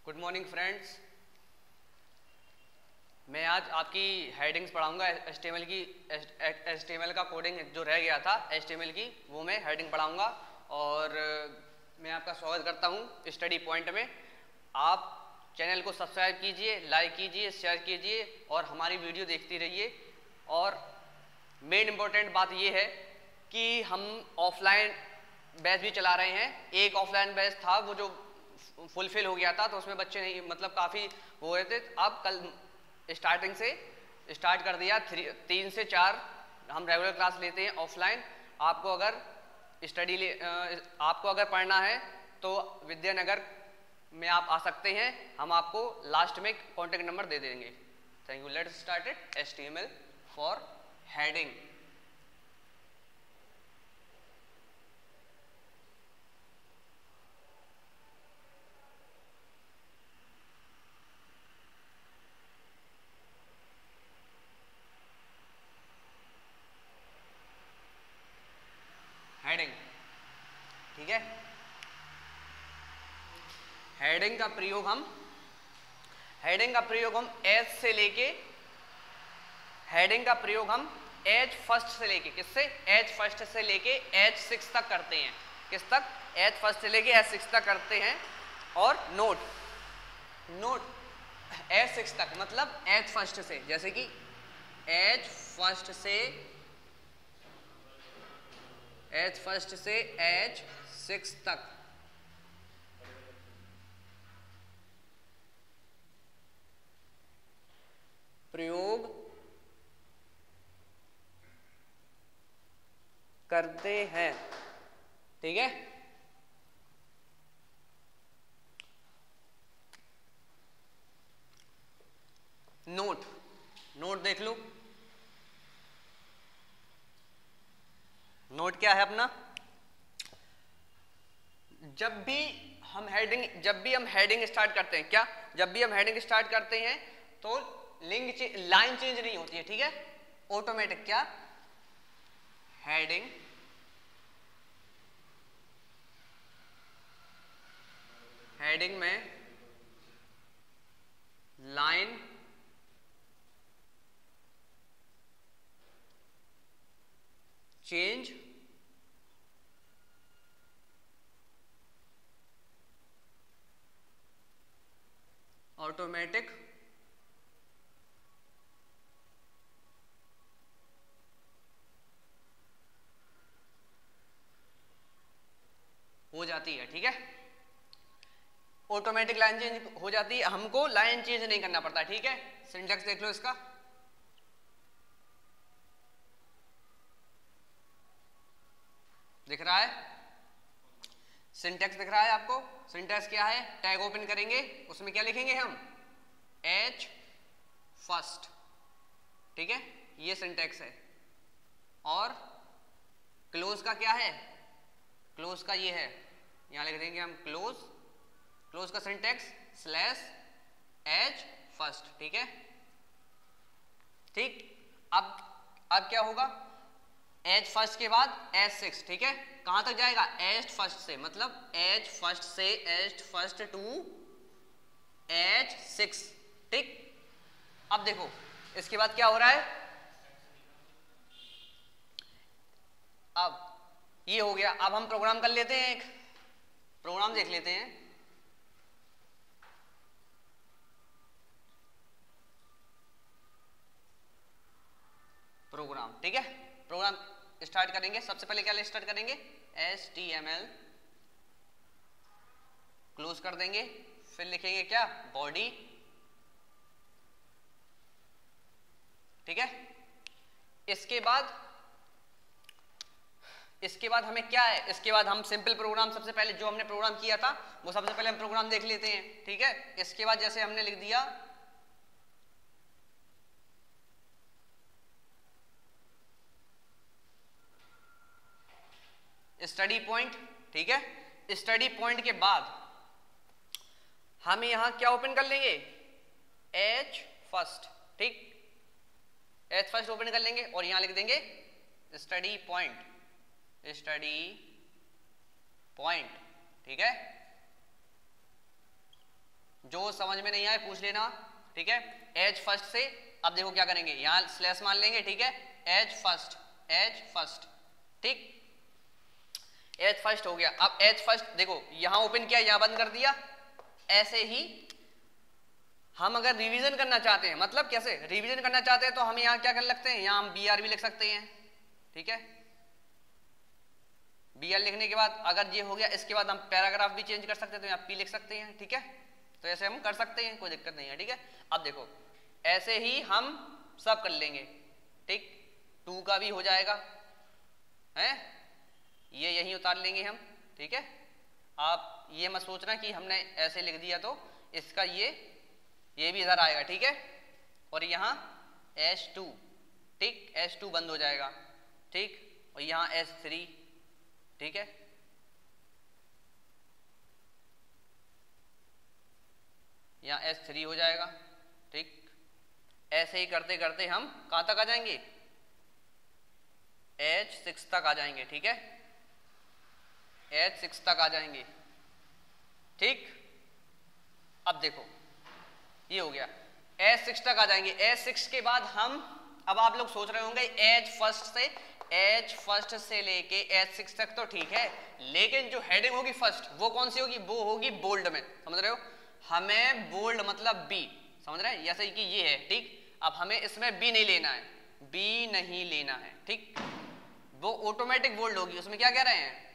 Good morning friends. मैं आज आपकी हेडिंग्स पढ़ाऊंगा HTML का कोडिंग जो रह गया था HTML की, वो मैं हेडिंग पढ़ाऊंगा। और मैं आपका स्वागत करता हूं स्टडी पॉइंट में। आप चैनल को सब्सक्राइब कीजिए, लाइक कीजिए, शेयर कीजिए और हमारी वीडियो देखती रहिए। और मेन इम्पोर्टेंट बात ये है कि हम ऑफलाइन बैच भी चला रहे हैं। एक ऑफलाइन बैच था वो जो फुलफिल हो गया था, तो उसमें बच्चे नहीं मतलब काफ़ी हो रहे थे। अब कल स्टार्टिंग से स्टार्ट कर दिया, 3 से 4 हम रेगुलर क्लास लेते हैं ऑफलाइन। आपको अगर आपको अगर पढ़ना है तो विद्यानगर में आप आ सकते हैं। हम आपको लास्ट में कॉन्टेक्ट नंबर दे देंगे। Thank you. Let's start it. HTML for heading. Heading, ठीक है। हेडिंग का प्रयोग हम एज से लेके एज फर्स्ट से लेके किससे एज फर्स्ट से लेके एज 6 तक करते हैं। किस तक? एज फर्स्ट से लेके एज 6 तक करते हैं। और नोट एज 6 तक मतलब एज फर्स्ट से, जैसे कि एज फर्स्ट से एज 6 तक प्रयोग करते हैं, ठीक है। नोट देख लो। नोट क्या है अपना? जब भी हम हेडिंग स्टार्ट करते हैं, जब भी हम हेडिंग स्टार्ट करते हैं तो लाइन चेंज नहीं होती है, ठीक है। ऑटोमेटिक क्या हेडिंग में लाइन चेंज ऑटोमेटिक हो जाती है, ठीक है। ऑटोमेटिक लाइन चेंज हो जाती है, हमको लाइन चेंज नहीं करना पड़ता, ठीक है। सिंटैक्स देख लो इसका। दिख रहा है? सिंटैक्स दिख रहा है आपको? सिंटैक्स क्या है? टैग ओपन करेंगे, उसमें क्या लिखेंगे हम? एज फर्स्ट, ठीक है। ये सिंटैक्स है। और क्लोज का क्या है? क्लोज का ये है, यहां लिख देंगे हम क्लोज का सिंटैक्स स्लैश एज फर्स्ट, ठीक है। ठीक। अब क्या होगा? एज फर्स्ट के बाद एज 6, ठीक है। कहां तक जाएगा? एज फर्स्ट से, मतलब एज फर्स्ट से एज फर्स्ट टू एज 6, ठीक। अब देखो इसके बाद क्या हो रहा है। अब ये हो गया। अब हम प्रोग्राम कर लेते हैं, एक प्रोग्राम देख लेते हैं। प्रोग्राम, ठीक है। प्रोग्राम स्टार्ट करेंगे। सबसे पहले क्या स्टार्ट करेंगे? HTML क्लोज कर देंगे, फिर लिखेंगे क्या? बॉडी, ठीक है। इसके बाद हमें क्या है? इसके बाद हम सिंपल प्रोग्राम, सबसे पहले जो हमने प्रोग्राम किया था वो सबसे पहले हम प्रोग्राम देख लेते हैं, ठीक है। इसके बाद जैसे हमने लिख दिया स्टडी पॉइंट, ठीक है। स्टडी पॉइंट के बाद हम यहां क्या ओपन कर लेंगे? एज फर्स्ट, ठीक। एज फर्स्ट ओपन कर लेंगे और यहां लिख देंगे स्टडी पॉइंट, ठीक है। जो समझ में नहीं आए पूछ लेना, ठीक है। एज फर्स्ट से अब देखो क्या करेंगे, यहां स्लैश मान लेंगे, ठीक है। एज फर्स्ट, एज फर्स्ट, ठीक, एज फर्स्ट हो गया। अब एज फर्स्ट देखो यहां ओपन किया, यहां बंद कर दिया। ऐसे ही हम अगर रिवीजन करना चाहते हैं, मतलब कैसे रिवीजन करना चाहते हैं, तो हम यहां क्या कर सकते हैं, यहां हम बी आर भी लिख सकते हैं, ठीक है। बी आर लिखने के बाद अगर ये हो गया, इसके बाद हम पैराग्राफ भी चेंज कर सकते हैं, तो यहाँ पी लिख सकते हैं, ठीक है। तो ऐसे हम कर सकते हैं, कोई दिक्कत नहीं है, ठीक है। अब देखो ऐसे ही हम सब कर लेंगे, ठीक। 2 का भी हो जाएगा, है ये यहीं उतार लेंगे हम, ठीक है। आप ये मत सोचना कि हमने ऐसे लिख दिया तो इसका ये भी इधर आएगा, ठीक है। और यहाँ H2, ठीक, H2 बंद हो जाएगा, ठीक। और यहाँ H3, ठीक है। यहाँ H3 हो जाएगा, ठीक। ऐसे ही करते करते हम कहां तक आ जाएंगे, H6 तक आ जाएंगे, ठीक है। H6 तक आ जाएंगे, ठीक। अब देखो ये हो गया, H6 तक आ जाएंगे। H6 के बाद हम, अब आप लोग सोच रहे होंगे एज फर्स्ट से लेके H6 तक तो ठीक है, लेकिन जो हेडिंग होगी फर्स्ट वो कौन सी होगी, वो होगी बोल्ड में, समझ रहे हो। हमें बोल्ड मतलब बी, समझ रहे हैं, जैसे कि ये है, ठीक। अब हमें इसमें बी नहीं लेना है, बी नहीं लेना है, ठीक। वो ऑटोमेटिक बोल्ड होगी, उसमें क्या कह रहे हैं,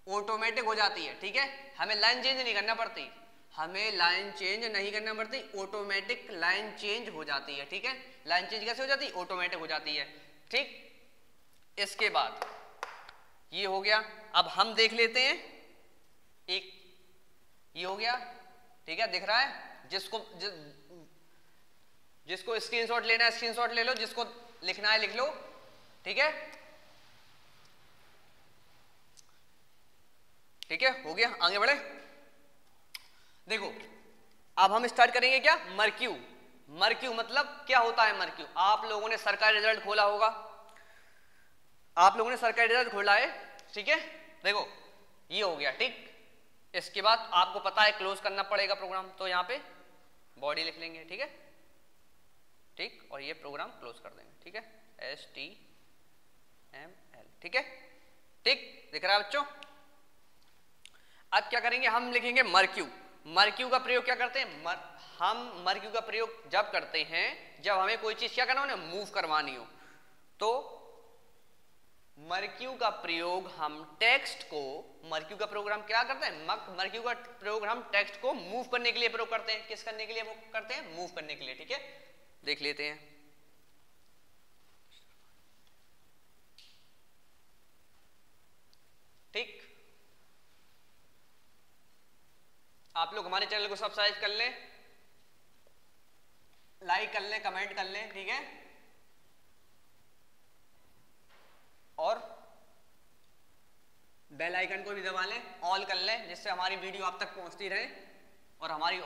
ऑटोमेटिक हो जाती है, ठीक है। हमें लाइन चेंज नहीं करना पड़ती, हमें लाइन चेंज नहीं करना पड़ती, ऑटोमेटिक लाइन चेंज हो जाती है, ठीक है। लाइन चेंज कैसे हो जाती है, ऑटोमेटिक हो जाती है, ठीक। इसके बाद ये हो गया। अब हम देख लेते हैं, एक ये हो गया, ठीक है, दिख रहा है। जिसको स्क्रीनशॉट लेना है स्क्रीनशॉट ले लो, जिसको लिखना है लिख लो, ठीक है, ठीक है, हो गया। आगे बढ़े, देखो अब हम स्टार्ट करेंगे क्या, मर्क्यू। मर्क्यू मतलब क्या होता है मर्क्यू, आप लोगों ने सरकारी रिजल्ट खोला होगा, आप लोगों ने सरकारी रिजल्ट खोला है, ठीक है। देखो ये हो गया, ठीक। इसके बाद आपको पता है क्लोज करना पड़ेगा प्रोग्राम, तो यहाँ पे बॉडी लिख लेंगे, ठीक है, ठीक। और ये प्रोग्राम क्लोज कर देंगे, ठीक है, HTML, ठीक है, ठीक, दिख रहा है बच्चों। अब क्या करेंगे, हम लिखेंगे मर्क्यू। मर्क्यू का प्रयोग क्या करते हैं, हम मर्क्यू का प्रयोग जब करते हैं जब हमें कोई चीज क्या करना हो, मूव करवानी हो। तो मर्क्यू का प्रयोग हम टेक्स्ट को, मर्क्यू का प्रोग्राम क्या करते हैं, मर्क्यू का प्रयोग हम टेक्स्ट को मूव करने के लिए प्रयोग करते हैं। किस करने के लिए करते हैं, मूव करने के लिए, ठीक है। देख लेते हैं, ठीक। आप लोग हमारे चैनल को सब्सक्राइब कर लें, लाइक कर लें, कमेंट कर लें, ठीक है। और बेल आइकन को भी दबा लें, ऑल कर लें, जिससे हमारी वीडियो आप तक पहुंचती रहे। और हमारी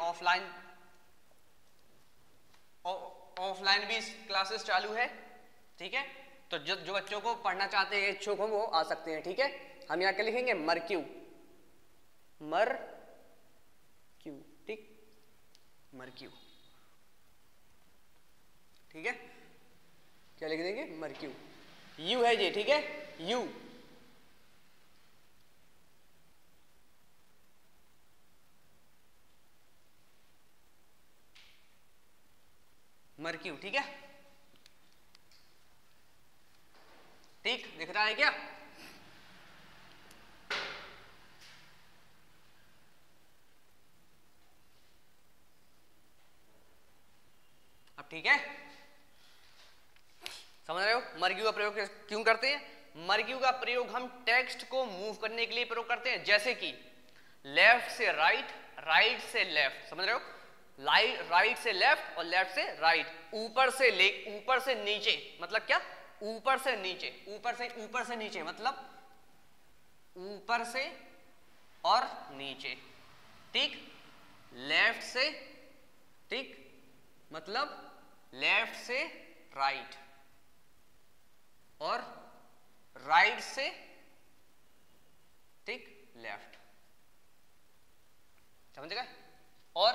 ऑफलाइन भी क्लासेस चालू है, ठीक है। तो जो बच्चों को पढ़ना चाहते हैं, इच्छुक हो, वो आ सकते हैं, ठीक है। हम यहाँ क्या लिखेंगे, मर्क्यू, मर्क्यू, ठीक, मर्क्यू, ठीक है। क्या लिख देंगे, मर्क्यू। यू है ये, ठीक है, यू, मर्क्यू, ठीक है, ठीक, दिख रहा है क्या। अब ठीक है, समझ रहे हो मर्क्यू का प्रयोग क्यों करते हैं। मर्क्यू का प्रयोग हम टेक्स्ट को मूव करने के लिए प्रयोग करते हैं, जैसे कि लेफ्ट से राइट, राइट से लेफ्ट, समझ रहे हो, राइट से लेफ्ट और लेफ्ट से राइट, ऊपर से नीचे, मतलब क्या, ऊपर से नीचे, ऊपर से नीचे मतलब ऊपर से और नीचे, ठीक। लेफ्ट से, ठीक, मतलब लेफ्ट से राइट और राइट से, ठीक, लेफ्ट, समझ गए।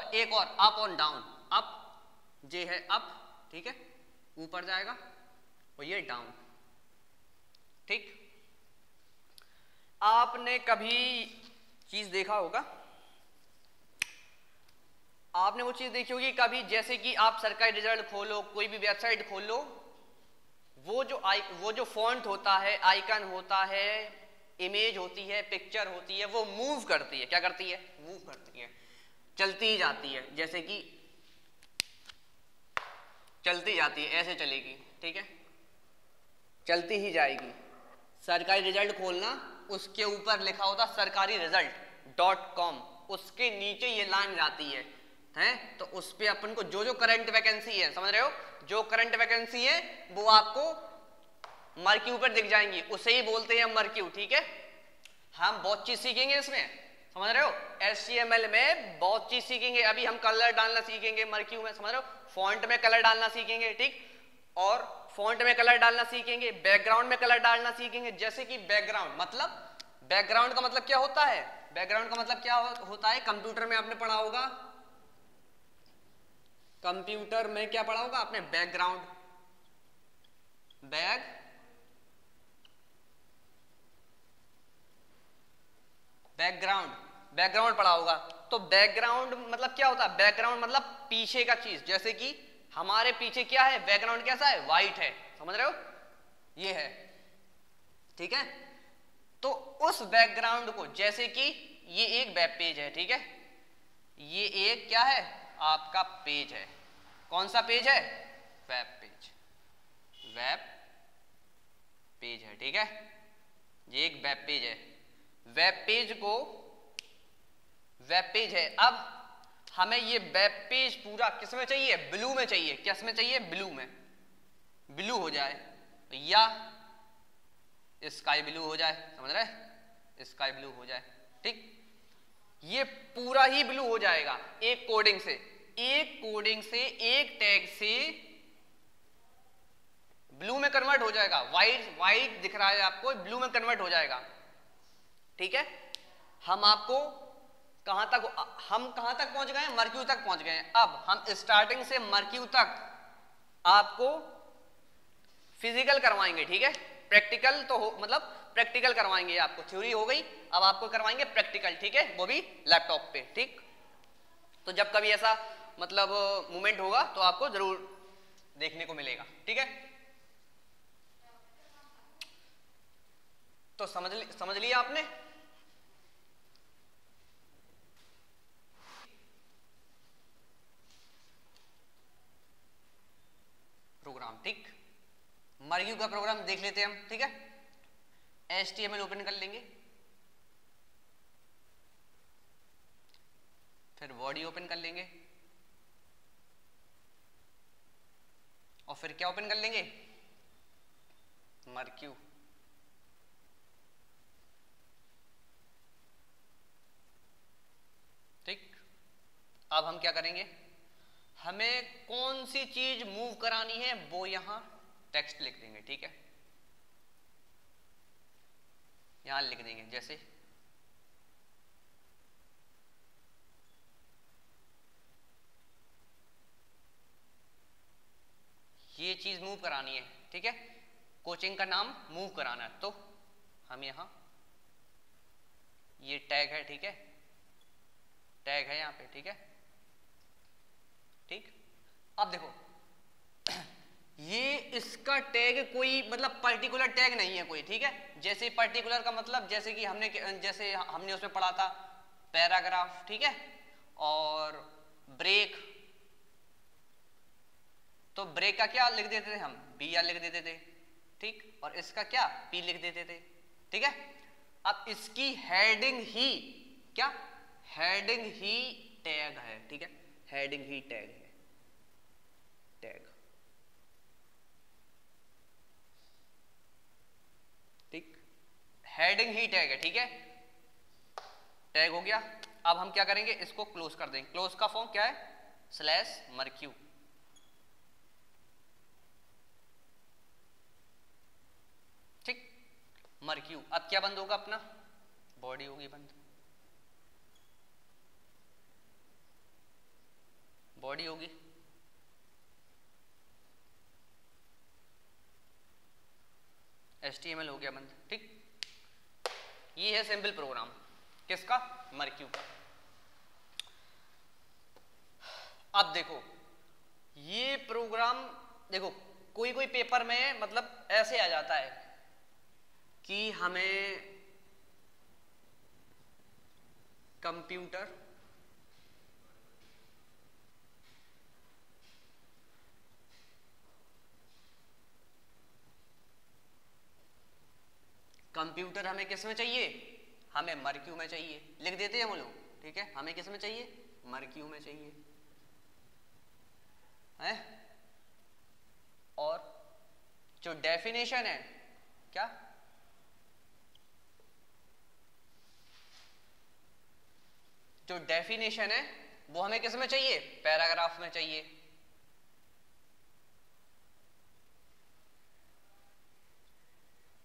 और एक और अप और डाउन, अप जे है अप, ठीक है, ऊपर जाएगा, और ये डाउन, ठीक। आपने कभी चीज देखा होगा, आपने वो चीज देखी होगी कभी, जैसे कि आप सरकारी रिजल्ट खोलो, कोई भी वेबसाइट खोलो, वो जो फॉन्ट होता है, आइकन होता है, इमेज होती है, पिक्चर होती है, वो मूव करती है। क्या करती है? मूव करती है, चलती ही जाती है, जैसे कि चलती जाती है, ऐसे चलेगी, ठीक है, चलती ही जाएगी। सरकारी रिजल्ट खोलना, उसके ऊपर लिखा होता सरकारी रिजल्ट .com, उसके नीचे ये लाइन जाती है, तो उस पे अपन को जो जो करंट वैकेंसी है, समझ रहे हो, जो करंट वैकेंसी है वो आपको मर्क्यू पर दिख जाएंगी, उसे ही बोलते हैं मर्क्यू, ठीक है। हम बहुत चीज सीखेंगे इसमें, समझ रहे हो, HTML में बहुत चीज सीखेंगे। अभी हम कलर डालना सीखेंगे मर्क्यू में, समझ रहे हो, फॉन्ट में कलर डालना सीखेंगे, ठीक, और फॉन्ट में कलर डालना सीखेंगे, बैकग्राउंड में कलर डालना सीखेंगे। जैसे कि बैकग्राउंड मतलब, बैकग्राउंड का मतलब क्या होता है? बैकग्राउंड का मतलब क्या होता है? कंप्यूटर में आपने पढ़ा होगा, कंप्यूटर में क्या पढ़ा होगा आपने? बैकग्राउंड, बैकग्राउंड पढ़ा होगा। तो बैकग्राउंड मतलब क्या होता है? बैकग्राउंड मतलब पीछे का चीज, जैसे कि हमारे पीछे क्या है, बैकग्राउंड कैसा है? व्हाइट है, समझ रहे हो, ये है, ठीक है। तो उस बैकग्राउंड को, जैसे कि ये एक वेब पेज है, ठीक है, ये एक क्या है आपका पेज है, कौन सा पेज है? वेब पेज, वेब पेज है, ठीक है, ये एक वेब पेज है। वेब पेज को, वेब पेज है, अब हमें ये वेब पेज पूरा किस में चाहिए? ब्लू में चाहिए। किस में चाहिए? ब्लू में, ब्लू हो जाए या स्काई ब्लू हो जाए, समझ रहे, स्काई ब्लू हो जाए, ठीक, ये पूरा ही ब्लू हो जाएगा एक कोडिंग से, एक टैग से ब्लू में कन्वर्ट हो जाएगा। व्हाइट दिख रहा है आपको, ब्लू में कन्वर्ट हो जाएगा, ठीक है। हम आपको कहां तक पहुंच गए? मर्क्यू तक पहुंच गए। अब हम स्टार्टिंग से मर्क्यू तक आपको फिजिकल करवाएंगे, ठीक है, प्रैक्टिकल तो मतलब प्रैक्टिकल करवाएंगे आपको, थ्योरी हो गई, अब आपको करवाएंगे प्रैक्टिकल, ठीक है, वो भी लैपटॉप पे, ठीक। तो जब कभी ऐसा मतलब मूवमेंट होगा तो आपको जरूर देखने को मिलेगा, ठीक है। तो समझ लिया आपने? प्रोग्राम, ठीक, मर्क्यू का प्रोग्राम देख लेते हैं हम, ठीक है। HTML ओपन कर लेंगे, फिर बॉडी ओपन कर लेंगे, और फिर क्या ओपन कर लेंगे? मर्क्यू, ठीक। अब हम क्या करेंगे? हमें कौन सी चीज मूव करानी है वो यहां टेक्स्ट लिख देंगे, ठीक है, यहां लिख देंगे, जैसे ये चीज मूव करानी है, ठीक है, कोचिंग का नाम मूव कराना है, तो हम यहां, ये टैग है, ठीक है, टैग है यहां पे, ठीक है, ठीक। अब देखो ये इसका टैग कोई मतलब पर्टिकुलर टैग नहीं है कोई, ठीक है। जैसे पर्टिकुलर का मतलब, जैसे कि हमने उसमें पढ़ा था पैराग्राफ, ठीक है, और ब्रेक, तो ब्रेक का क्या लिख देते थे हम? BR लिख देते थे, ठीक, और इसका क्या? P लिख देते थे, ठीक है। अब इसकी हेडिंग ही क्या? हेडिंग ही टैग है, ठीक है, हेडिंग ही टैग है, टैग, ठीक, हेडिंग ही टैग है, ठीक है, टैग हो गया। अब हम क्या करेंगे? इसको क्लोज कर देंगे। क्लोज का फॉर्म क्या है? /मर्क्यू, ठीक, मर्क्यू। अब क्या बंद होगा अपना? बॉडी होगी बंद, बॉडी होगी, HTML हो गया बंद, ठीक। ये है सिंपल प्रोग्राम किसका, मर्क्यू का। अब देखो ये प्रोग्राम, देखो कोई कोई पेपर में मतलब ऐसे आ जाता है कि हमें कंप्यूटर हमें किस में चाहिए, हमें मर्क्यू में चाहिए, लिख देते हैं हम लोग, ठीक है। हमें किस में चाहिए, मर्क्यू में चाहिए है। और जो डेफिनेशन है, क्या, जो डेफिनेशन है वो हमें किस में चाहिए, पैराग्राफ में चाहिए।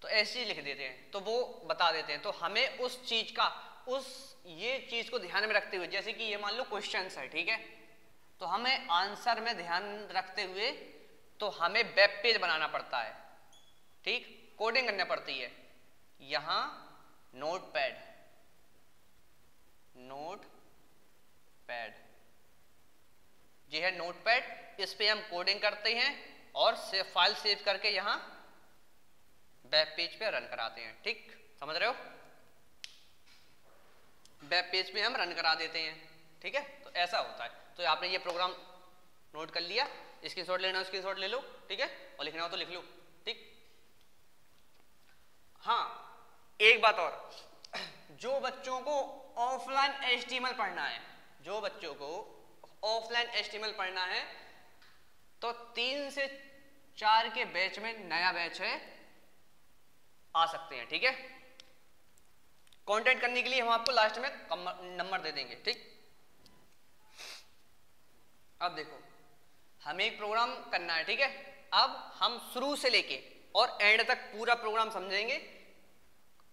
तो ऐसे लिख देते हैं, तो वो बता देते हैं। तो हमें उस चीज का, ये चीज को ध्यान में रखते हुए, जैसे कि ये मान लो क्वेश्चन है, ठीक है, तो हमें आंसर में ध्यान रखते हुए तो हमें वेब पेज बनाना पड़ता है, ठीक, कोडिंग करनी पड़ती है। यहां नोटपैड, ये है नोटपैड, इस पे हम कोडिंग करते हैं और फाइल सेव करके यहां वेब पेज पे रन कराते हैं, ठीक, समझ रहे हो। वेब पेज पे हम रन करा देते हैं, ठीक है। तो ऐसा होता है। तो आपने ये प्रोग्राम नोट कर लिया, स्क्रीनशॉट लेना स्क्रीनशॉट ले लो, ठीक है, और लिखना हो तो लिख लो, ठीक। हाँ, एक बात और, जो बच्चों को ऑफलाइन HTML पढ़ना है, जो बच्चों को ऑफलाइन HTML पढ़ना है, तो 3 से 4 के बैच में नया बैच है, आ सकते हैं, ठीक है। कांटेक्ट करने के लिए हम आपको लास्ट में नंबर दे देंगे, ठीक। अब देखो हमें एक प्रोग्राम करना है, ठीक है। अब हम शुरू से लेके और एंड तक पूरा प्रोग्राम समझेंगे,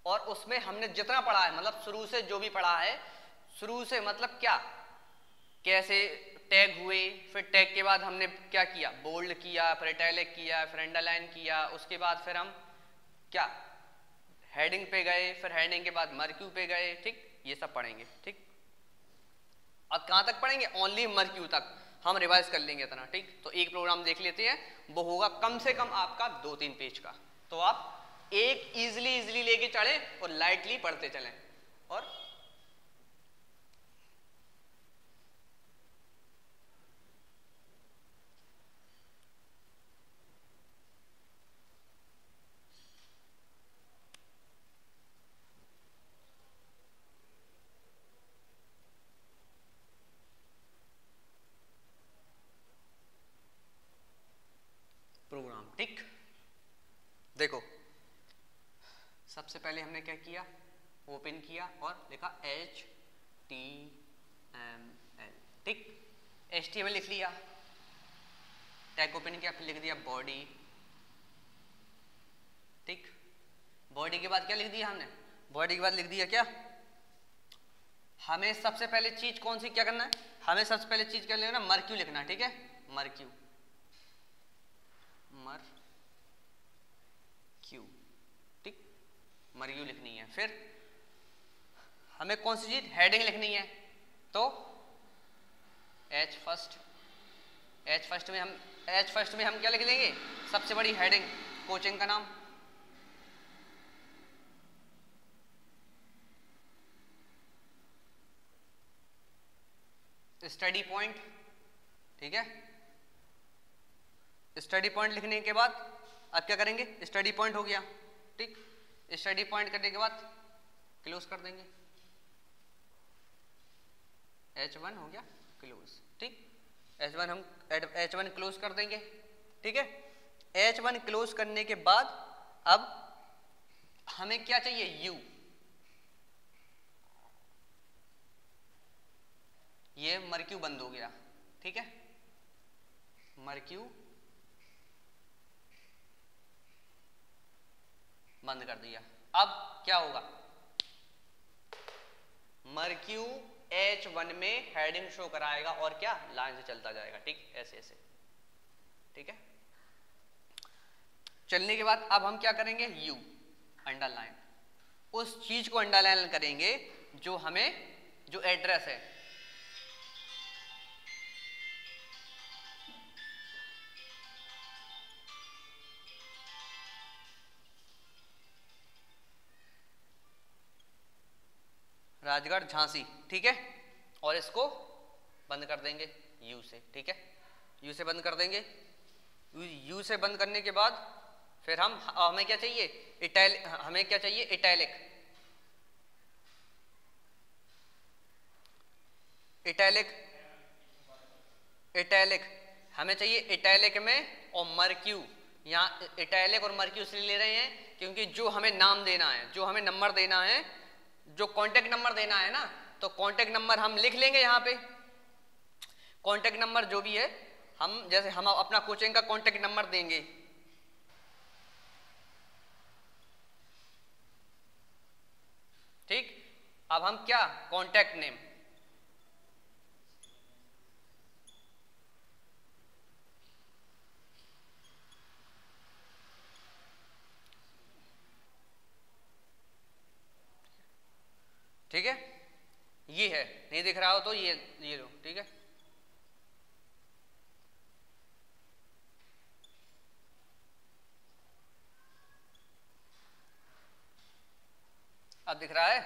और उसमें हमने जितना पढ़ा है, मतलब शुरू से जो भी पढ़ा है, शुरू से मतलब क्या, कैसे टैग हुए, फिर टैग के बाद हमने क्या किया, बोल्ड किया, फिर इटैलिक किया, फिर अंडरलाइन किया, उसके बाद फिर हम क्या हेडिंग पे गए, फिर हेडिंग के बाद मर्क्यू पे गए, ठीक, ये सब पढ़ेंगे, ठीक। अब कहां तक पढ़ेंगे, ओनली मर्क्यू तक हम रिवाइज कर लेंगे इतना, ठीक। तो एक प्रोग्राम देख लेते हैं, वो होगा कम से कम आपका 2-3 पेज का। तो आप एक इजिली लेके चले और लाइटली पढ़ते चलें। और प्रोग्राम, ठीक। देखो सबसे पहले हमने क्या किया, ओपन किया और लिखा HTML, ठीक। HTML लिख लिया, टैग ओपन किया, फिर लिख दिया बॉडी, ठीक। बॉडी के बाद क्या लिख दिया हमने, बॉडी के बाद लिख दिया क्या, हमें सबसे पहले चीज कौन सी क्या करना है, हमें सबसे पहले चीज क्या लिखना, मर्क्यू लिखना, ठीक है, मर्क्यू, ठीक, मर्क्यू लिखनी है। फिर हमें कौन सी चीज, हेडिंग लिखनी है, तो H फर्स्ट में हम क्या लिख लेंगे, सबसे बड़ी हेडिंग, कोचिंग का नाम, स्टडी पॉइंट, ठीक है। स्टडी पॉइंट लिखने के बाद अब क्या करेंगे, स्टडी पॉइंट हो गया, ठीक। स्टडी पॉइंट करने के बाद क्लोज कर देंगे, H1 हो गया क्लोज, ठीक। H1 क्लोज कर देंगे, ठीक है। H1 क्लोज करने के बाद अब हमें क्या चाहिए, U, ये मर्क्यू बंद हो गया, ठीक है, मर्क्यू बंद कर दिया। अब क्या होगा, मर्क्यू H1 में हेडिंग शो कराएगा और क्या लाइन से चलता जाएगा, ठीक, ऐसे ऐसे, ठीक है। चलने के बाद अब हम क्या करेंगे, यू अंडरलाइन, उस चीज को अंडरलाइन करेंगे जो हमें, जो एड्रेस है, राजगढ़ झांसी, ठीक है, और इसको बंद कर देंगे यू से, ठीक है, यू से बंद कर देंगे। यू से बंद करने के बाद फिर हम, हमें क्या चाहिए, हमें क्या चाहिए, इटैलिक, इटैलिक, इटैलिक हमें चाहिए, इटैलिक में और मर्क्यू, यहाँ इटैलिक और मर्क्यू इसलिए ले रहे हैं क्योंकि जो हमें नाम देना है, जो हमें नंबर देना है, जो कांटेक्ट नंबर देना है ना, तो कांटेक्ट नंबर हम लिख लेंगे यहाँ पे, कांटेक्ट नंबर जो भी है, हम जैसे हम अपना कोचिंग का कांटेक्ट नंबर देंगे, ठीक। अब हम क्या, कांटेक्ट नेम, ठीक है, ये है, नहीं दिख रहा हो तो ये लो, ठीक है। अब दिख रहा है,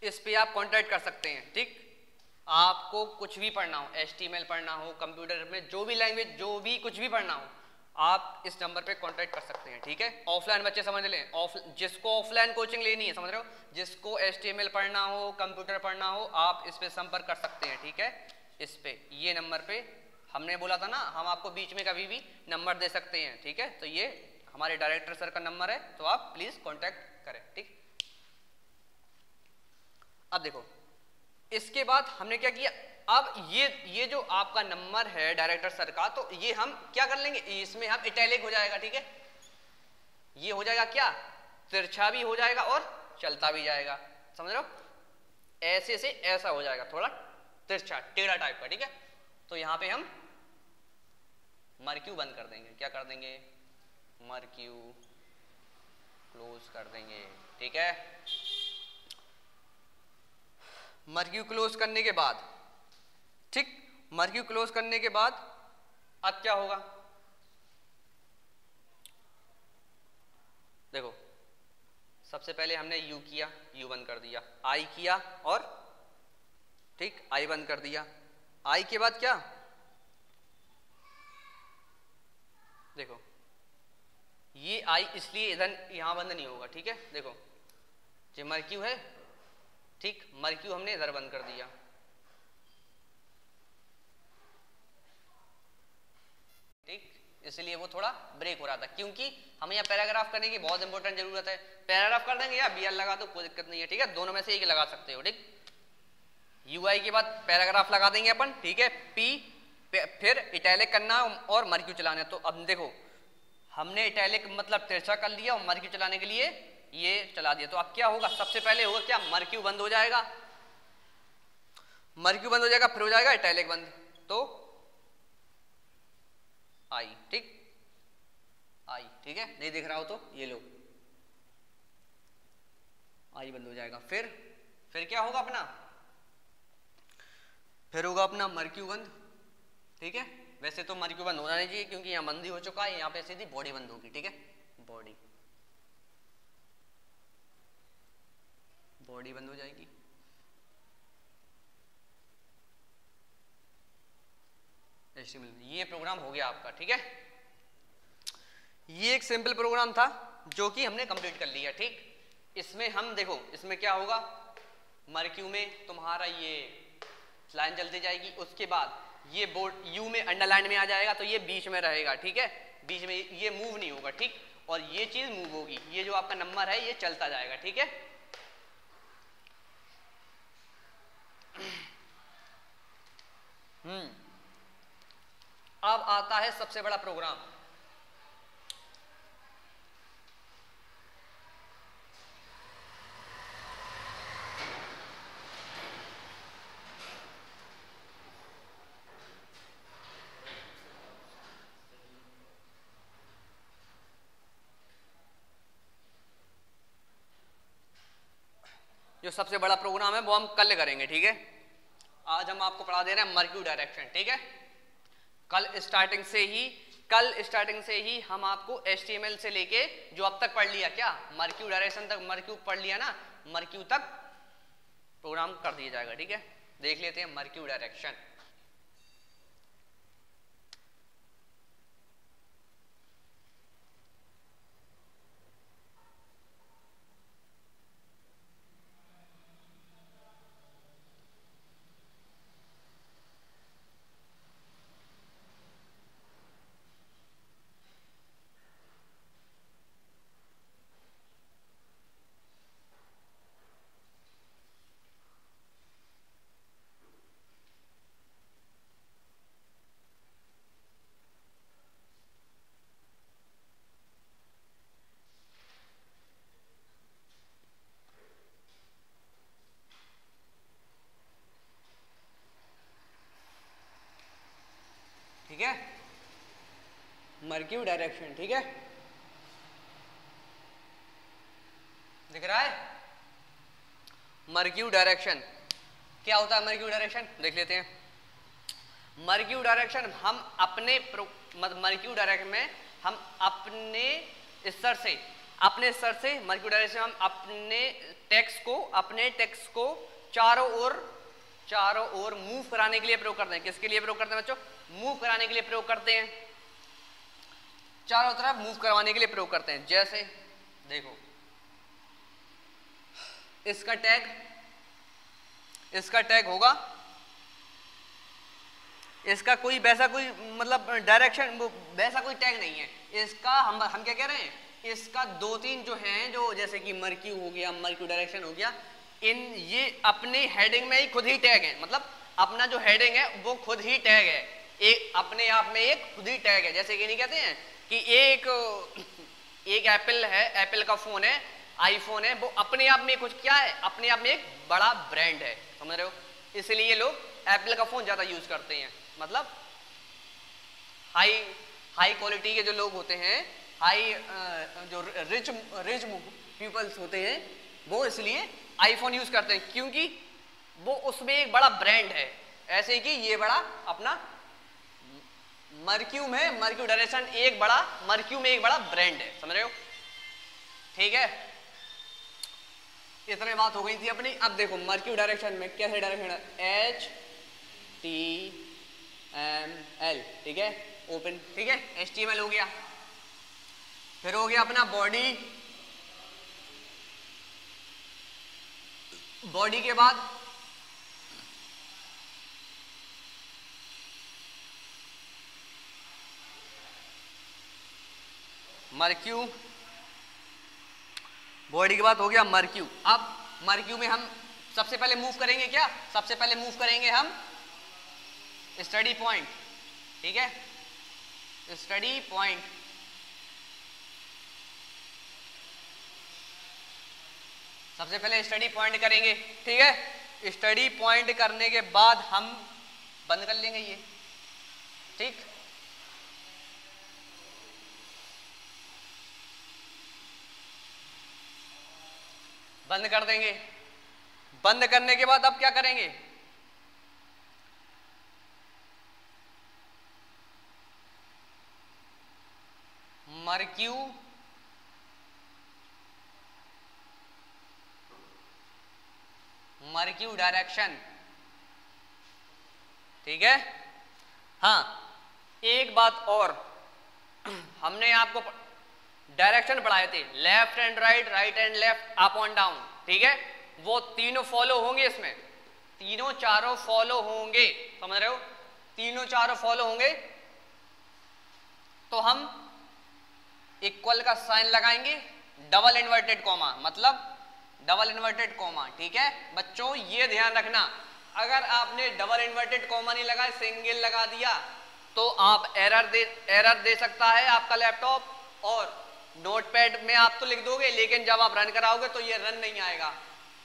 इस पे आप कांटेक्ट कर सकते हैं, ठीक। आपको कुछ भी पढ़ना हो, HTML पढ़ना हो, कंप्यूटर में जो भी लैंग्वेज, जो भी कुछ भी पढ़ना हो, आप इस नंबर पे कांटेक्ट कर सकते हैं, ठीक है। ऑफलाइन बच्चे समझ लें, जिसको ऑफलाइन कोचिंग लेनी है, समझ रहे हो, जिसको HTML पढ़ना हो, कंप्यूटर पढ़ना हो, आप इस पे संपर्क कर सकते हैं, ठीक है। इस पे, ये नंबर पे, हमने बोला था ना, हम आपको बीच में कभी भी नंबर दे सकते हैं, ठीक है। तो ये हमारे डायरेक्टर सर का नंबर है, तो आप प्लीज कॉन्टैक्ट करें, ठीक। अब देखो, इसके बाद हमने क्या किया, अब ये जो आपका नंबर है डायरेक्टर सर का, तो ये हम क्या कर लेंगे, इसमें हम इटैलिक हो जाएगा, ठीक है, ये हो जाएगा क्या, तिरछा भी हो जाएगा और चलता भी जाएगा, समझ रहे हो, ऐसे से ऐसा हो जाएगा, थोड़ा तिरछा टेढ़ा टाइप का, ठीक है। तो यहां पे हम मर्क्यू बंद कर देंगे, क्या कर देंगे, मर्क्यू क्लोज कर देंगे, ठीक है। मर्क्यू क्लोज करने के बाद, ठीक, मर्क्यू क्लोज करने के बाद अब क्या होगा, देखो, सबसे पहले हमने यू किया, यू बंद कर दिया, आई किया और, ठीक, आई बंद कर दिया, आई के बाद क्या, देखो, ये आई इसलिए इधर यहां बंद नहीं होगा, ठीक है, देखो, ये मर्क्यू है, ठीक, मर्क्यू हमने इधर बंद कर दिया, ठीक, इसलिए वो थोड़ा ब्रेक हो रहा था, क्योंकि हमें यहाँ पैराग्राफ करने की बहुत इंपॉर्टेंट जरूरत है, पैराग्राफ कर देंगे या BL लगा दो, कोई दिक्कत नहीं है, ठीक है, दोनों में से एक लगा सकते हो, ठीक। UI के बाद पैराग्राफ लगा देंगे अपन, ठीक है, P, फिर इटैलिक करना और मर्क्यू चलाना। तो अब देखो, हमने इटैलिक मतलब तिरछा कर लिया और मर्क्यू चलाने के लिए ये चला दिया, तो अब क्या होगा, सबसे पहले होगा क्या, मर्क्यू बंद हो जाएगा, मर्क्यू बंद हो जाएगा, फिर हो जाएगा इटैलिक बंद, तो आई, ठीक, आई, ठीक है, नहीं दिख रहा हो तो ये लो, आई बंद हो जाएगा, फिर क्या होगा अपना, फिर होगा अपना मर्क्यू बंद, ठीक है। वैसे तो मर्क्यू बंद होना नहीं चाहिए क्योंकि यहाँ बंद ही हो चुका है, यहाँ पे सीधी बॉडी बंद होगी, ठीक है, बॉडी बंद हो जाएगी, ये प्रोग्राम हो गया आपका, ठीक है। ये एक सिंपल प्रोग्राम था जो कि हमने कंप्लीट कर लिया, ठीक। इसमें हम देखो, इसमें क्या होगा, मर्क्यू में तुम्हारा ये लाइन चलती जाएगी, उसके बाद ये बोर्ड यू में अंडरलाइन में आ जाएगा, तो ये बीच में रहेगा, ठीक है, बीच में ये मूव नहीं होगा, ठीक, और ये चीज मूव होगी, ये जो आपका नंबर है ये चलता जाएगा, ठीक है। अब आता है सबसे बड़ा प्रोग्राम, जो सबसे बड़ा प्रोग्राम है वो हम कल करेंगे, ठीक है। आज हम आपको पढ़ा दे रहे हैं मर्क्यू डायरेक्शन, ठीक है। कल स्टार्टिंग से ही हम आपको HTML से लेके जो अब तक पढ़ लिया, क्या मर्क्यू डायरेक्शन तक, मर्क्यू पढ़ लिया ना, मर्क्यू तक प्रोग्राम कर दिया जाएगा, ठीक है। देख लेते हैं मर्क्यू डायरेक्शन। ठीक है, मर्क्यू डायरेक्शन, ठीक है, दिख रहा है। मर्क्यू डायरेक्शन क्या होता है? मर्क्यू डायरेक्शन देख लेते हैं। मर्क्यू डायरेक्शन हम अपने मर्क्यू डायरेक्शन में हम अपने स्तर से मर्क्यू डायरेक्शन हम अपने टेक्स्ट को चारों ओर मूव कराने के लिए प्रयोग करते हैं। किसके लिए प्रयोग करते हैं बच्चों? मूव कराने के लिए प्रयोग करते हैं, चारों तरफ मूव करवाने के लिए प्रयोग करते हैं। जैसे देखो, इसका टैग होगा, इसका कोई वैसा कोई मतलब डायरेक्शन वैसा कोई टैग नहीं है इसका। हम क्या कह रहे हैं, इसका दो तीन जो हैं, जो जैसे कि मर्क्यू हो गया, मर्क्यू डायरेक्शन हो गया, ये अपने हेडिंग में ही खुद ही टैग है। मतलब अपना जो हेडिंग है वो खुद ही टैग है, एक अपने आप में एक खुद ही टैग है। जैसे कि नहीं कहते हैं कि एक एप्पल है, एप्पल का फोन है, आईफोन है, वो अपने आप में कुछ क्या है, अपने आप में एक बड़ा ब्रांड है, समझ रहे हो। इसलिए लोग एप्पल का फोन ज्यादा यूज करते हैं। मतलब हाई क्वालिटी के जो लोग होते हैं, जो रिच पीपल्स होते हैं, वो इसलिए आईफोन यूज करते हैं, क्योंकि वो उसमें एक बड़ा ब्रांड है। ऐसे ही कि ये बड़ा अपना मर्क्यू डायरेक्शन मर्क्यू में एक बड़ा ब्रांड है, समझ रहे हो। ठीक है, इतने बात हो गई थी अपनी। अब देखो मर्क्यू डायरेक्शन में कैसे डायरेक्शन है, HTML, ठीक है, ओपन, ठीक है, HTML हो गया। फिर हो गया अपना बॉडी के बाद मर्क्यू, बॉडी के बाद हो गया मर्क्यू। अब मर्क्यू में हम सबसे पहले मूव करेंगे क्या, सबसे पहले मूव करेंगे हम स्टडी पॉइंट, ठीक है, स्टडी पॉइंट। सबसे पहले स्टडी पॉइंट करेंगे, ठीक है। स्टडी पॉइंट करने के बाद हम बंद कर लेंगे ये, ठीक। बंद कर देंगे। बंद करने के बाद अब क्या करेंगे, मर्क्यू डायरेक्शन, ठीक है। हाँ, एक बात और, हमने आपको डायरेक्शन पढ़ाए थे, left and right, right and left, up and down, ठीक है। वो तीनों फॉलो होंगे इसमें, तीनों चारों फॉलो होंगे, समझ रहे हो, तीनों चारों फॉलो होंगे। तो हम इक्वल का साइन लगाएंगे, डबल इन्वर्टेड कॉमा, मतलब डबल इन्वर्टेड कॉमा, ठीक है। बच्चों ये ध्यान रखना, अगर आपने डबल इन्वर्टेड कॉमा नहीं लगाया, सिंगल लगा दिया, तो आप एरर दे सकता है आपका लैपटॉप। और नोटपैड में आप तो लिख दोगे, लेकिन जब आप रन कराओगे तो ये रन नहीं आएगा।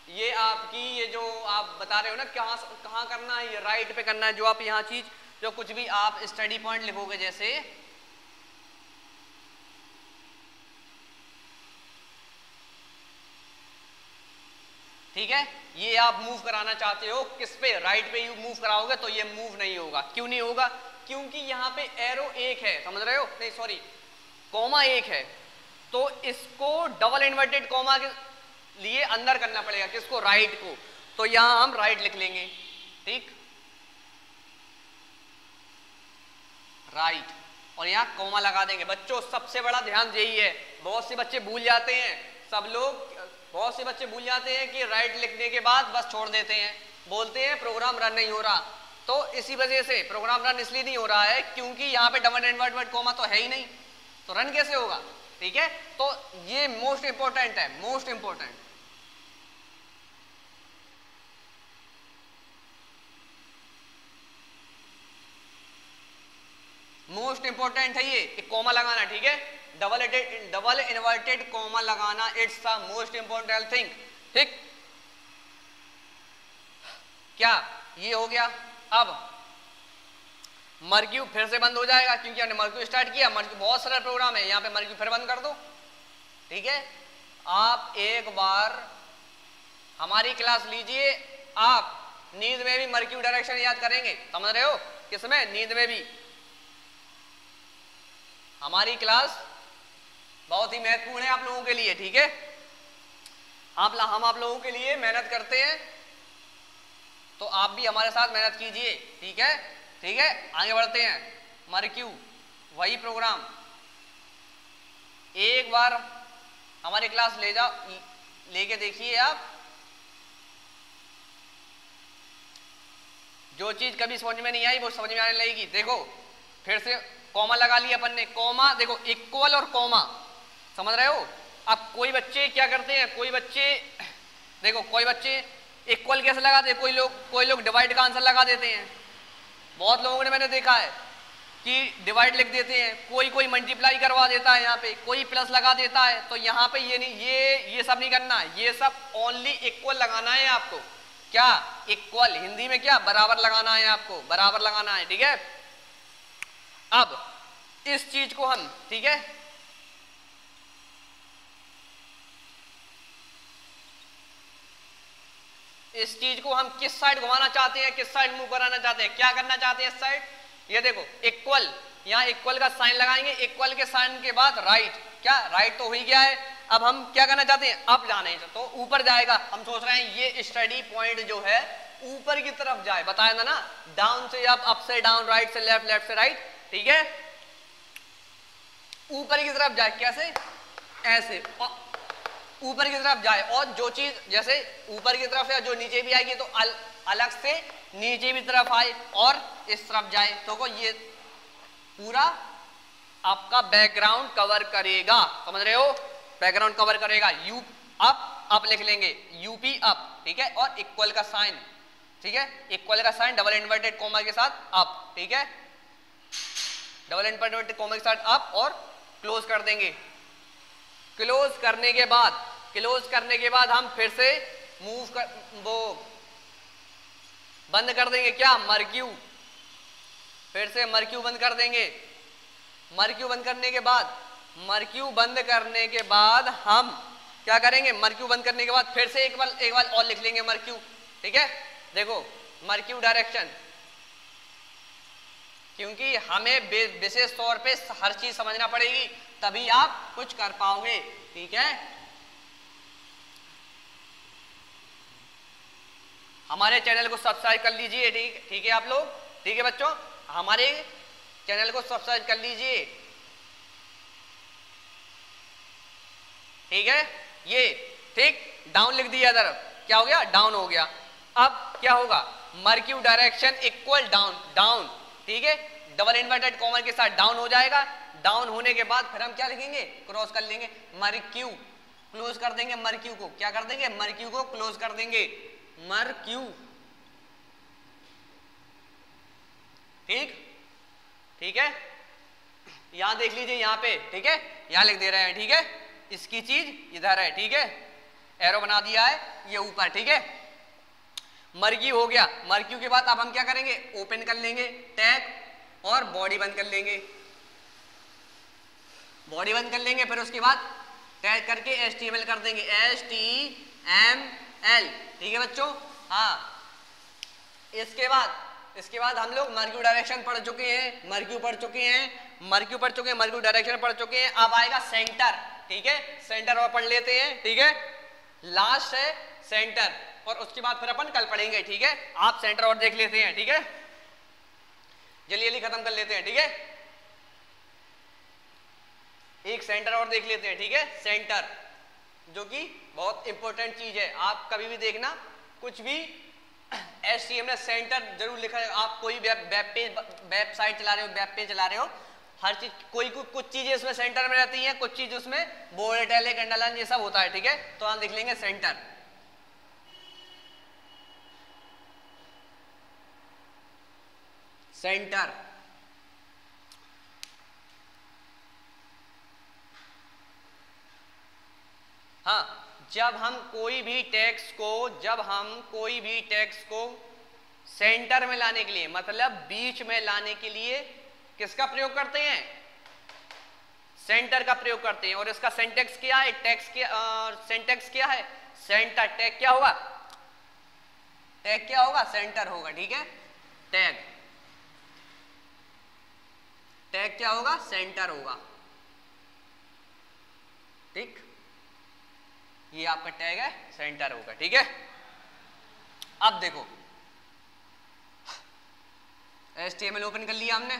ये आपकी ये जो आप बता रहे हो ना कहाँ करना है, ये राइट पे करना है। जो आप यहाँ चीज जो कुछ भी आप स्टडी पॉइंट लिखोगे, जैसे ठीक है, ये आप मूव कराना चाहते हो किस पे, राइट पे यू मूव कराओगे तो ये मूव नहीं होगा। क्यों नहीं होगा? क्योंकि यहाँ पे एरो एक है, समझ रहे हो, नहीं सॉरी कॉमा एक है, तो इसको डबल इन्वर्टेड कॉमा के लिए अंदर करना पड़ेगा, किसको, राइट को, तो यहां हम राइट लिख लेंगे, ठीक, राइट, और यहां कॉमा लगा देंगे। बच्चों सबसे बड़ा ध्यान यही है, बहुत से बच्चे भूल जाते हैं, सब लोग, बहुत से बच्चे भूल जाते हैं कि राइट लिखने के बाद बस छोड़ देते हैं, बोलते हैं प्रोग्राम रन नहीं हो रहा, तो इसी वजह से प्रोग्राम रन इसलिए नहीं हो रहा है क्योंकि यहाँ पे डबल इन्वर्टेड कॉमा तो है ही नहीं, तो रन कैसे होगा, ठीक है, तो ये मोस्ट इंपॉर्टेंट है, मोस्ट इंपॉर्टेंट। मोस्ट इंपॉर्टेंट है ये, एक कॉमा लगाना, ठीक है, डबल इन्वर्टेड कॉमा लगाना, it's the most important thing, ठीक, क्या ये हो गया। अब मर्क्यू फिर से बंद हो जाएगा क्योंकि हमने मर्क्यू स्टार्ट किया, मर्क्यू बहुत सारा प्रोग्राम है, यहाँ पे मर्क्यू फिर बंद कर दो, ठीक है। आप एक बार हमारी क्लास लीजिए, आप नींद में भी मर्क्यू डायरेक्शन याद करेंगे, समझ रहे हो, किसमें, नींद में भी। हमारी क्लास बहुत ही महत्वपूर्ण है आप लोगों के लिए, ठीक है, हम आप लोगों के लिए मेहनत करते हैं, तो आप भी हमारे साथ मेहनत कीजिए, ठीक है, ठीक है, आगे बढ़ते हैं। मर्क्यू वही प्रोग्राम, एक बार हमारी क्लास ले जाओ, लेके देखिए आप, जो चीज कभी समझ में नहीं आई वो समझ में आने लगेगी। देखो फिर से कॉमा लगा लिया अपन ने, कॉमा देखो इक्वल और कॉमा, समझ रहे हो। अब कोई बच्चे क्या करते हैं, कोई बच्चे देखो, कोई बच्चे इक्वल कैसे लगाते हैं, कोई लोग डिवाइड का आंसर लगा देते हैं, बहुत लोगों ने मैंने देखा है कि डिवाइड लिख देते हैं, कोई मल्टीप्लाई करवा देता है, यहाँ पे कोई प्लस लगा देता है, तो यहाँ पे ये नहीं, ये सब नहीं करना, ये सब ओनली इक्वल लगाना है आपको, क्या, इक्वल, हिंदी में क्या, बराबर लगाना है आपको, बराबर लगाना है, ठीक है। अब इस चीज को हम, ठीक है, इस चीज को हम किस साइड घुमाना चाहते हैं, किस साइड मूव कराना चाहते हैं, क्या करना चाहते हैं इस साइड, ये देखो इक्वल, यहाँ इक्वल का साइन लगाएंगे, इक्वल के साइन के बाद राइट, क्या राइट तो हो ही गया है, अब हम क्या करना चाहते हैं, अप जाना है, तो ऊपर जाएगा, हम सोच रहे हैं ये स्टडी पॉइंट जो है ऊपर की तरफ जाए, बताया था ना, डाउन से अप से डाउन, राइट से लेफ्ट, लेफ्ट से राइट, ठीक है, ऊपर की तरफ जाए, कैसे, ऐसे ऊपर की तरफ जाए, और जो चीज जैसे ऊपर की तरफ है जो नीचे भी आएगी तो अलग से नीचे भी तरफ आए और इस तरफ जाए, तो ये पूरा आपका बैकग्राउंड कवर करेगा, समझ रहे हो, बैकग्राउंड कवर करेगा। यू अप लिख लेंगे, यूपी अप, ठीक है, और इक्वल का साइन, ठीक है, इक्वल का साइन डबल इन्वर्टेड कॉमा के साथ अप, ठीक है, डबल इन्वर्टेड कॉमा के साथ अप, और क्लोज कर देंगे। क्लोज करने के बाद हम फिर से मूव कर, वो बंद कर देंगे, क्या, मर्क्यू, फिर से मर्क्यू बंद कर देंगे। मर्क्यू बंद करने के बाद हम क्या करेंगे, मर्क्यू बंद करने के बाद फिर से एक बार और लिख लेंगे मर्क्यू, ठीक है, देखो मर्क्यू डायरेक्शन, क्योंकि हमें विशेष तौर पे हर चीज समझना पड़ेगी तभी आप कुछ कर पाओगे, ठीक है। हमारे चैनल को सब्सक्राइब कर लीजिए, ठीक है आप लोग, ठीक है बच्चों, हमारे चैनल को सब्सक्राइब कर लीजिए, ठीक है, ये ठीक, डाउन लिख दिया इधर, क्या हो गया, डाउन हो गया। अब क्या होगा, marquee direction equal down, down, ठीक है, डबल इन्वर्टेड कॉमा के साथ डाउन हो जाएगा। डाउन होने के बाद फिर हम क्या लिखेंगे, क्रॉस कर लेंगे, मर्क्यू, क्लोज कर देंगे मर्क्यू को, क्या कर देंगे, मर्क्यू को क्लोज कर देंगे, मर्क्यू, ठीक, ठीक है, यहां देख लीजिए, यहां पे, ठीक है, यहां लिख दे रहे हैं, ठीक है, इसकी चीज इधर है, ठीक है, एरो बना दिया है ये ऊपर, ठीक है, मर्क्यू हो गया। मर्क्यू के बाद अब हम क्या करेंगे, ओपन कर लेंगे टैग और बॉडी बंद कर लेंगे, बॉडी बंद कर लेंगे, फिर उसके बाद टैग करके HTML कर देंगे, HTML L, ठीक है बच्चों। हाँ, इसके बाद हम लोग मर्क्यू डायरेक्शन पढ़ चुके हैं, मर्क्यू पढ़ चुके हैं, मर्क्यू डायरेक्शन पढ़ चुके हैं। अब आएगा सेंटर, ठीक है, सेंटर और पढ़ लेते हैं, ठीक है। लास्ट है सेंटर, और उसके बाद फिर अपन कल पढ़ेंगे, ठीक है। आप सेंटर और देख लेते हैं, ठीक है, जल्दी जल्दी खत्म कर लेते हैं, ठीक है। एक सेंटर और देख लेते हैं, ठीक है। सेंटर जो कि बहुत इंपॉर्टेंट चीज है, आप कभी भी देखना कुछ भी HTML में सेंटर जरूर लिखा है। आप कोई वेबसाइट चला रहे हो, वेब पेज चला रहे हो, हर चीज कुछ चीजें उसमें सेंटर में रहती हैं, कुछ चीज उसमें बोल्ड इटैलिक अंडरलाइन ये सब होता है, ठीक है। तो हम लिख लेंगे सेंटर। सेंटर, हाँ, जब हम कोई भी टेक्स्ट को सेंटर में लाने के लिए, मतलब बीच में लाने के लिए किसका प्रयोग करते हैं? सेंटर का प्रयोग करते हैं। और इसका सिंटैक्स क्या है? सिंटैक्स क्या है? सेंटर। टैग क्या होगा? सेंटर होगा, ठीक है। टैग क्या होगा? सेंटर होगा, ठीक। ये आपका टैग है, सेंटर होगा, ठीक है। अब देखो, HTML ओपन कर लिया हमने,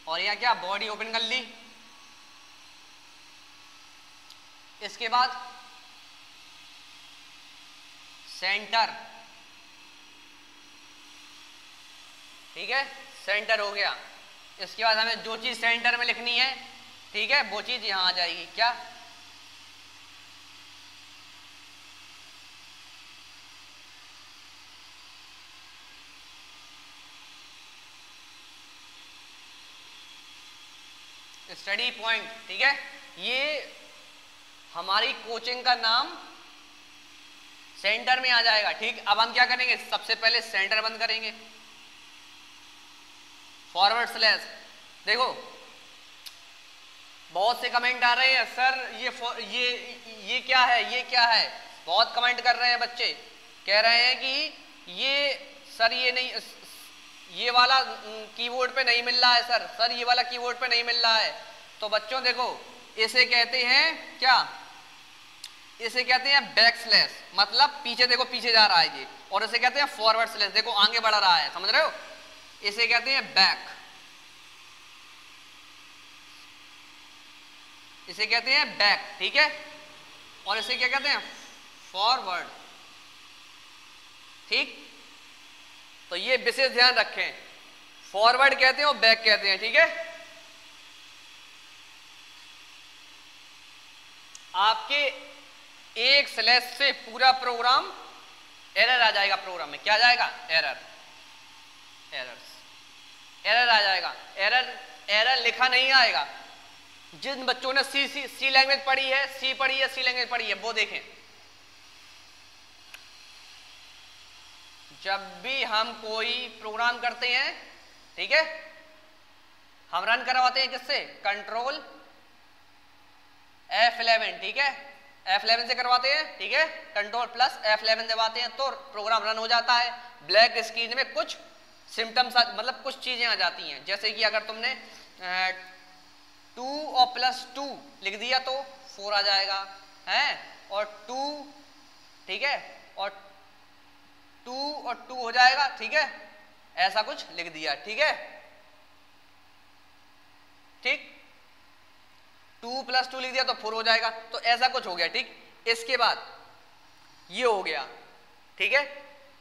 और यह क्या, बॉडी ओपन कर ली। इसके बाद सेंटर, ठीक है, सेंटर हो गया। इसके बाद हमें जो चीज सेंटर में लिखनी है, ठीक है, वो चीज यहां आ जाएगी। क्या? स्टडी पॉइंट, ठीक है। ये हमारी कोचिंग का नाम सेंटर में आ जाएगा, ठीक। अब हम क्या करेंगे? सबसे पहले सेंटर बंद करेंगे, फॉरवर्ड स्लैश। देखो, बहुत से कमेंट आ रहे हैं, सर ये क्या है, ये क्या है। बहुत कमेंट कर रहे हैं बच्चे, कह रहे हैं कि ये सर ये नहीं, ये वाला कीबोर्ड पे नहीं मिल रहा है सर ये वाला कीबोर्ड पे नहीं मिल रहा है। तो बच्चों देखो, इसे कहते हैं क्या? इसे कहते हैं बैक स्लैश, मतलब पीछे, देखो पीछे जा रहा है ये। और इसे कहते हैं फॉरवर्ड स्लैश, देखो आगे बढ़ रहा है, समझ रहे हो। इसे कहते हैं बैक, इसे कहते हैं बैक, ठीक है। और इसे क्या कहते हैं? फॉरवर्ड, ठीक। तो ये विशेष ध्यान रखें, फॉरवर्ड कहते हैं और बैक कहते हैं, ठीक है। आपके एक स्लैश से पूरा प्रोग्राम एरर आ जाएगा। प्रोग्राम में क्या आ जाएगा? एरर आ जाएगा। एरर लिखा नहीं आएगा। जिन बच्चों ने सी लैंग्वेज पढ़ी है, सी लैंग्वेज पढ़ी है, वो देखें। जब भी हम कोई प्रोग्राम करते हैं, ठीक है, हम रन करवाते हैं किससे? कंट्रोल F11, ठीक है, F11 से करवाते हैं, ठीक है। कंट्रोल प्लस F11 दबाते हैं तो प्रोग्राम रन हो जाता है। ब्लैक स्क्रीन में कुछ सिम्टम्स, मतलब कुछ चीजें आ जाती हैं, जैसे कि अगर तुमने 2 और +2 लिख दिया तो 4 आ जाएगा, है। और 2, ठीक है, और 2 और 2 हो जाएगा, ठीक है, ऐसा कुछ लिख दिया, ठीक है, ठीक। 2 + 2 लिख दिया तो 4 हो जाएगा, तो ऐसा कुछ हो गया, ठीक। इसके बाद ये हो गया, ठीक है।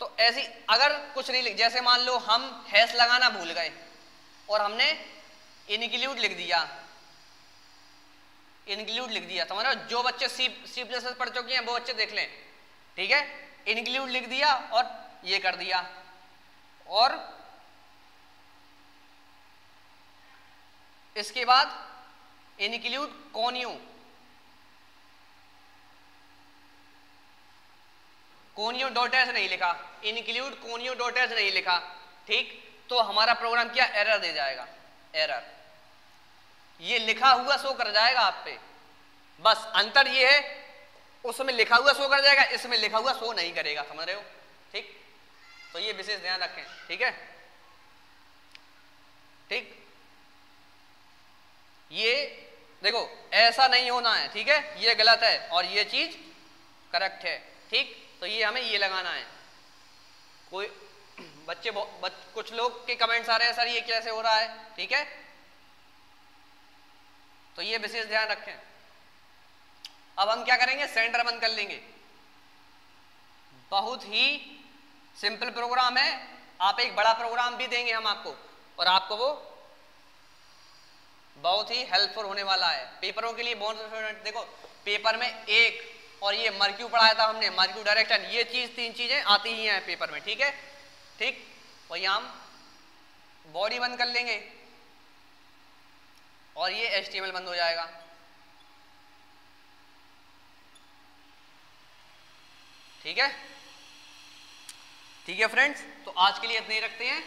तो ऐसी अगर कुछ नहीं लिख, जैसे मान लो हम हैश लगाना भूल गए और हमने इंक्लूड लिख दिया, समझ रहे हो। जो बच्चे C++ पढ़ चुके हैं वो बच्चे देख लें, ठीक है। इंक्लूड लिख दिया और ये कर दिया, और इसके बाद इंक्लूड कोनियो डॉट एस नहीं लिखा, इंक्लूड कोनियो डॉट एस नहीं लिखा, ठीक। तो हमारा प्रोग्राम क्या? एरर दे जाएगा, एरर। ये लिखा हुआ शो कर जाएगा आप पे, बस अंतर ये है, उसमें लिखा हुआ शो कर जाएगा, इसमें लिखा हुआ शो नहीं करेगा, समझ रहे हो? ठीक, तो ये विशेष ध्यान रखें, ठीक है? ठीक, ये देखो ऐसा नहीं होना है, ठीक है? ये गलत है और ये चीज करेक्ट है, ठीक? तो ये हमें ये लगाना है। कोई कुछ लोग के कमेंट्स आ रहे हैं सर ये कैसे हो रहा है, ठीक है? तो ये विशेष ध्यान रखें। अब हम क्या करेंगे, सेंटर बंद कर लेंगे। बहुत ही सिंपल प्रोग्राम है, आप एक बड़ा प्रोग्राम भी देंगे हम आपको, और आपको वो बहुत ही हेल्पफुल होने वाला है पेपरों के लिए। बहुत देखो पेपर में एक और ये मर्क्यू पढ़ाया था हमने, मर्क्यू डायरेक्शन, ये चीज 3 चीजें आती ही हैं पेपर में, ठीक है? ठीक, वही हम बॉडी बंद कर लेंगे और ये HTML बंद हो जाएगा। ठीक है, ठीक है फ्रेंड्स, तो आज के लिए इतना ही रखते हैं।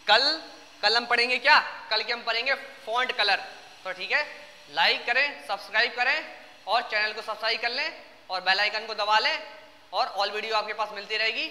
कल हम पढ़ेंगे क्या, कल के हम पढ़ेंगे फॉन्ट कलर। तो ठीक है, लाइक करें, सब्सक्राइब करें और चैनल को सब्सक्राइब कर लें और बेल आइकन को दबा लें और ऑल वीडियो आपके पास मिलती रहेगी।